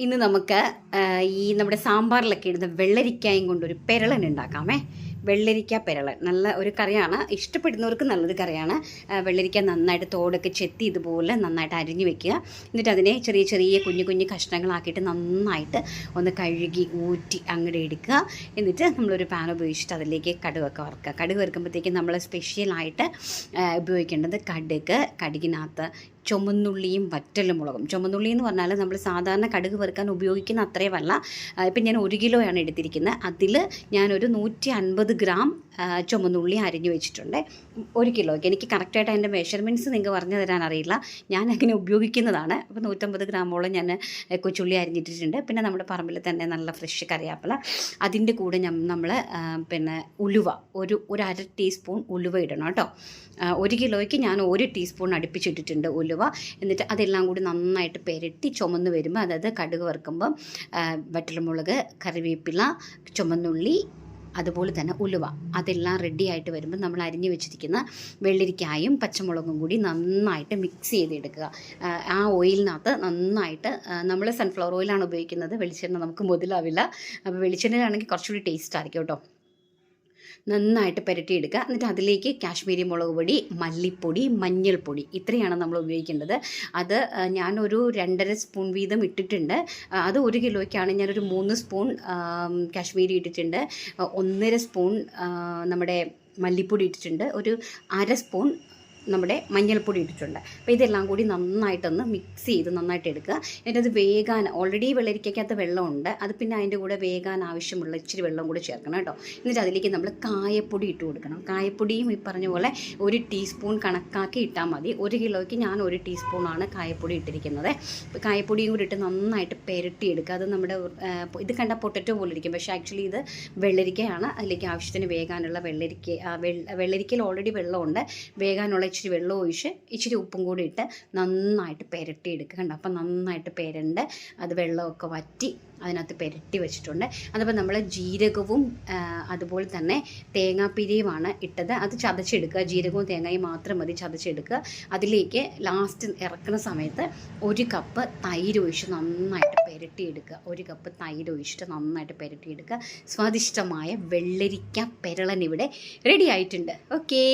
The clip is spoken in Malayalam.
ഇന്ന് നമുക്ക് ഈ നമ്മുടെ സാമ്പാറിലൊക്കെ ഇടുന്ന വെള്ളരിക്കായും കൊണ്ടൊരു പെരളൻ ഉണ്ടാക്കാമേ. വെള്ളരിക്ക പെരളൻ നല്ല ഒരു കറിയാണ്, ഇഷ്ടപ്പെടുന്നവർക്ക് നല്ലൊരു കറിയാണ്. വെള്ളരിക്ക നന്നായിട്ട് തോടൊക്കെ ചെത്തി ഇതുപോലെ നന്നായിട്ട് അരിഞ്ഞു വെക്കുക. എന്നിട്ട് അതിനെ ചെറിയ ചെറിയ കുഞ്ഞു കുഞ്ഞു കഷ്ണങ്ങളാക്കിയിട്ട് നന്നായിട്ട് ഒന്ന് കഴുകി ഊറ്റി അങ്ങോട്ട് എടുക്കുക. എന്നിട്ട് നമ്മളൊരു പാൻ ഉപയോഗിച്ചിട്ട് അതിലേക്ക് കടുകൊക്കെ വറുക്കുക. കടുക് വറുക്കുമ്പോഴത്തേക്കും നമ്മൾ സ്പെഷ്യലായിട്ട് ഉപയോഗിക്കേണ്ടത് കടുകിനകത്ത് ചുമന്നുള്ളിയും വറ്റൽമുളകും. ചുമന്നുള്ളി എന്ന് പറഞ്ഞാൽ നമ്മൾ സാധാരണ കടുക് വറുക്കാൻ ഉപയോഗിക്കുന്ന അത്രയുമല്ല. ഇപ്പം ഞാൻ 1 കിലോയാണ് എടുത്തിരിക്കുന്നത്. അതിൽ ഞാനൊരു 150 ഗ്രാം ചുമന്നുള്ളി അരിഞ്ഞു വെച്ചിട്ടുണ്ട് 1 കിലോയ്ക്ക്. എനിക്ക് കറക്റ്റായിട്ട് അതിൻ്റെ മെഷർമെൻറ്റ്സ് നിങ്ങൾക്ക് പറഞ്ഞു തരാൻ അറിയില്ല, ഞാൻ അങ്ങനെ ഉപയോഗിക്കുന്നതാണ്. അപ്പോൾ 150 ഗ്രാമോളം ഞാൻ കൊച്ചുള്ളി അരിഞ്ഞിട്ടിട്ടുണ്ട്. പിന്നെ നമ്മുടെ പറമ്പിൽ തന്നെ നല്ല ഫ്രഷ് കറിവേപ്പില, അതിൻ്റെ കൂടെ നമ്മൾ പിന്നെ ഉലുവ ഒരു 1/2 ടീസ്പൂൺ ഉലുവ ഇടണം കേട്ടോ. 1 കിലോയ്ക്ക് ഞാൻ 1 ടീസ്പൂൺ അടുപ്പിച്ചിട്ടിട്ടുണ്ട് ഉലുവ. എന്നിട്ട് അതെല്ലാം കൂടി നന്നായിട്ട് പെരട്ടി ചുമന്ന് വരുമ്പോൾ, അതായത് കടുക് വറുക്കുമ്പം വറ്റൽമുളക്, കറിവേപ്പില, ചുമന്നുള്ളി, അതുപോലെ തന്നെ ഉലുവ, അതെല്ലാം റെഡി ആയിട്ട് വരുമ്പോൾ നമ്മൾ അരിഞ്ഞു വെച്ചിരിക്കുന്ന വെള്ളരിക്കായും പച്ചമുളകും കൂടി നന്നായിട്ട് മിക്സ് ചെയ്തെടുക്കുക. ആ ഓയിലിനകത്ത് നന്നായിട്ട്, നമ്മൾ സൺഫ്ലവർ ഓയിലാണ് ഉപയോഗിക്കുന്നത്, വെളിച്ചെണ്ണ നമുക്ക് മുതലാവില്ല. അപ്പോൾ വെളിച്ചെണ്ണയിലാണെങ്കിൽ കുറച്ചുകൂടി ടേസ്റ്റ് ആയിരിക്കും കേട്ടോ. നന്നായിട്ട് പുരട്ടിയെടുക്കുക. എന്നിട്ട് അതിലേക്ക് കാശ്മീരി മുളക് പൊടി, മല്ലിപ്പൊടി, മഞ്ഞൾപ്പൊടി, ഇത്രയാണ് നമ്മൾ ഉപയോഗിക്കേണ്ടത്. അത് ഞാനൊരു 2.5 സ്പൂൺ വീതം ഇട്ടിട്ടുണ്ട്. അത് 1 കിലോയ്ക്കാണ് ഞാനൊരു 3 സ്പൂൺ കാശ്മീരി ഇട്ടിട്ടുണ്ട്, 1.5 സ്പൂൺ നമ്മുടെ മല്ലിപ്പൊടി ഇട്ടിട്ടുണ്ട്, ഒരു 1/2 സ്പൂൺ നമ്മുടെ മഞ്ഞൾപ്പൊടി ഇട്ടിട്ടുണ്ട്. അപ്പോൾ ഇതെല്ലാം കൂടി നന്നായിട്ടൊന്ന് മിക്സ് ചെയ്ത് നന്നായിട്ട് എടുക്കുക. എന്നിട്ട് അത് വേകാൻ, ഓൾറെഡി വെള്ളരിക്കകത്ത് വെള്ളമുണ്ട്, അത് പിന്നെ അതിൻ്റെ കൂടെ വേകാൻ ആവശ്യമുള്ള ഇച്ചിരി വെള്ളം കൂടി ചേർക്കണം കേട്ടോ. എന്നിട്ട് അതിലേക്ക് നമ്മൾ കായപ്പൊടി ഇട്ട് കൊടുക്കണം. കായപ്പൊടിയും ഈ പറഞ്ഞ പോലെ 1 ടീസ്പൂൺ കണക്കാക്കി ഇട്ടാൽ മതി. 1 കിലോയ്ക്ക് ഞാൻ 1 ടീസ്പൂണാണ് കായപ്പൊടി ഇട്ടിരിക്കുന്നത്. കായപ്പൊടിയും കൂടി ഇട്ട് നന്നായിട്ട് പെരട്ടിയെടുക്കുക. അത് നമ്മുടെ ഇത് കണ്ട പൊട്ടറ്റോ പോലെ ഇരിക്കും, പക്ഷേ ആക്ച്വലി ഇത് വെള്ളരിക്കയാണ്. അതിലേക്ക് ആവശ്യത്തിന് വേകാനുള്ള വെള്ളരിക്കയിൽ ഓൾറെഡി വെള്ളമുണ്ട്, വേകാനുള്ള ഇച്ചിരി വെള്ളം ഒഴിച്ച് ഇച്ചിരി ഉപ്പും കൂടി ഇട്ട് നന്നായിട്ട് പെരട്ടിയെടുക്കുക. കണ്ടോ, അപ്പം നന്നായിട്ട് പെരണ്ട് അത് വെള്ളമൊക്കെ വറ്റി അതിനകത്ത് പെരട്ടി വെച്ചിട്ടുണ്ട്. അതപ്പോൾ നമ്മൾ ജീരകവും അതുപോലെ തന്നെ തേങ്ങാപ്പിരിയുമാണ് ഇട്ടത്. അത് ചതച്ചെടുക്കുക. ജീരകവും തേങ്ങയും മാത്രം മതി, ചതച്ചെടുക്കുക. അതിലേക്ക് ലാസ്റ്റ് ഇറക്കുന്ന സമയത്ത് 1 കപ്പ് തൈര് ഒഴിച്ച് നന്നായിട്ട് പെരട്ടിയെടുക്കുക. 1 കപ്പ് തൈര് ഒഴിച്ചിട്ട് നന്നായിട്ട് പെരട്ടിയെടുക്കുക. സ്വാദിഷ്ടമായ വെള്ളരിക്ക പെരളൻ ഇവിടെ റെഡി ആയിട്ടുണ്ട്. ഓക്കേ.